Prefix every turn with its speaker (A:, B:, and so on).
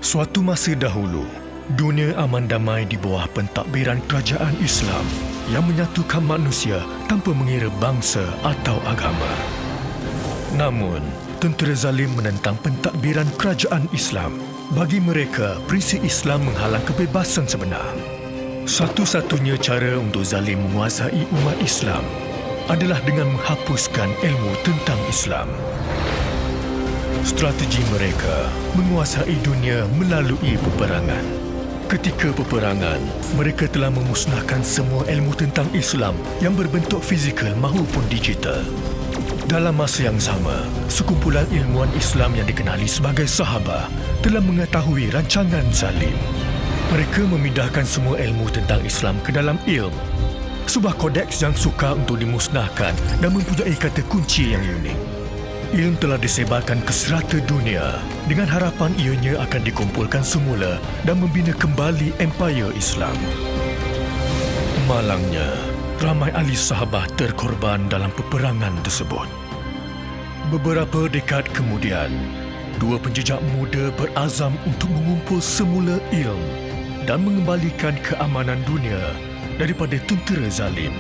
A: Suatu masa dahulu, dunia aman damai di bawah pentadbiran kerajaan Islam yang menyatukan manusia tanpa mengira bangsa atau agama. Namun, tentera zalim menentang pentadbiran kerajaan Islam. Bagi mereka, prinsip Islam menghalang kebebasan sebenar. Satu-satunya cara untuk zalim menguasai umat Islam adalah dengan menghapuskan ilmu tentang Islam. Strategi mereka menguasai dunia melalui peperangan. Ketika peperangan, mereka telah memusnahkan semua ilmu tentang Islam yang berbentuk fizikal maupun digital. Dalam masa yang sama, sekumpulan ilmuwan Islam yang dikenali sebagai Sahabah telah mengetahui rancangan zalim. Mereka memindahkan semua ilmu tentang Islam ke dalam ilm, sebuah kodeks yang sukar untuk dimusnahkan dan mempunyai kata kunci yang unik. Ilmu telah disebarkan ke serata dunia dengan harapan ianya akan dikumpulkan semula dan membina kembali empayar Islam. Malangnya, ramai ahli Sahabah terkorban dalam peperangan tersebut. Beberapa dekad kemudian, dua penjejak muda berazam untuk mengumpul semula ilmu dan mengembalikan keamanan dunia daripada tentera zalim.